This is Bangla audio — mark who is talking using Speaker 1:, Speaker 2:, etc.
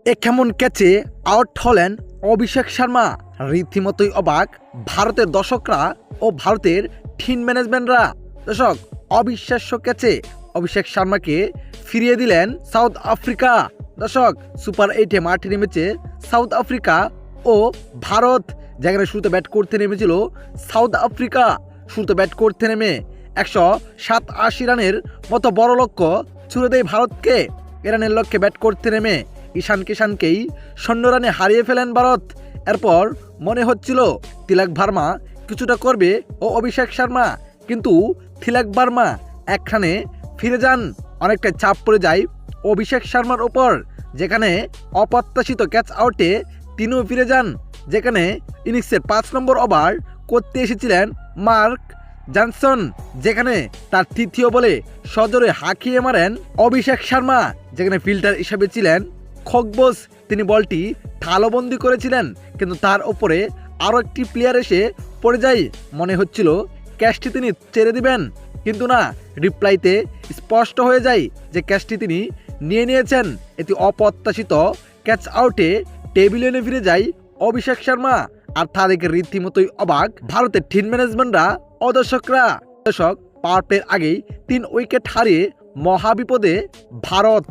Speaker 1: এ কেমন ক্যাচে আউট হলেন অভিষেক শর্মা। রীতিমতোই অবাক ভারতের দর্শকরা ও ভারতের টিম ম্যানেজমেন্টরা। দর্শক, অবিশ্বাস্য ক্যাচে অভিষেক শর্মাকে ফিরিয়ে দিলেন সাউথ আফ্রিকা। দর্শক, সুপার 8-এ মাঠে নেমেছে সাউথ আফ্রিকা ও ভারত, যেখানে শুরুতে ব্যাট করতে নেমেছিল সাউথ আফ্রিকা। শুরুতে ব্যাট করতে নেমে 187 রানের মতো বড় লক্ষ্য ছুড়ে দেয় ভারতকে। এ রানের লক্ষ্যে ব্যাট করতে নেমে ঈশান কিষানকেই 0 রানে হারিয়ে ফেলেন ভারত। এরপর মনে হচ্ছিল তিলক ভার্মা কিছুটা করবে ও অভিষেক শর্মা, কিন্তু তিলক ভার্মা এক রানে ফিরে যান। অনেকটা চাপ পড়ে যায় অভিষেক শর্মার ওপর, যেখানে অপ্রত্যাশিত ক্যাচ আউটে তিনিও ফিরে যান। যেখানে ইনিংসের 5 নম্বর ওভার করতে এসেছিলেন মার্ক জনসন, যেখানে তার তৃতীয় বলে সজোরে হাঁকিয়ে মারেন অভিষেক শর্মা। যেখানে ফিল্ডার হিসেবে ছিলেন খোকবোস, তিনি বলটি থালবন্দি করেছিলেন, কিন্তু তার ওপরে আরও একটি প্লেয়ার এসে পড়ে যায়। মনে হচ্ছিল ক্যাচটি তিনি ছেড়ে দিবেন, কিন্তু না, রিপ্লাইতে স্পষ্ট হয়ে যায় যে ক্যাচটি তিনি নিয়ে নিয়েছেন। এটি অপ্রত্যাশিত ক্যাচ আউটে টেবিলে এনে ফিরে যায় অভিষেক শর্মা। আর তা দেখে রীতিমতোই অবাক ভারতের টিম ম্যানেজমেন্টরা ও দর্শকরা। দর্শক, পাওয়ার প্লের আগেই 3 উইকেট হারিয়ে মহাবিপদে ভারত।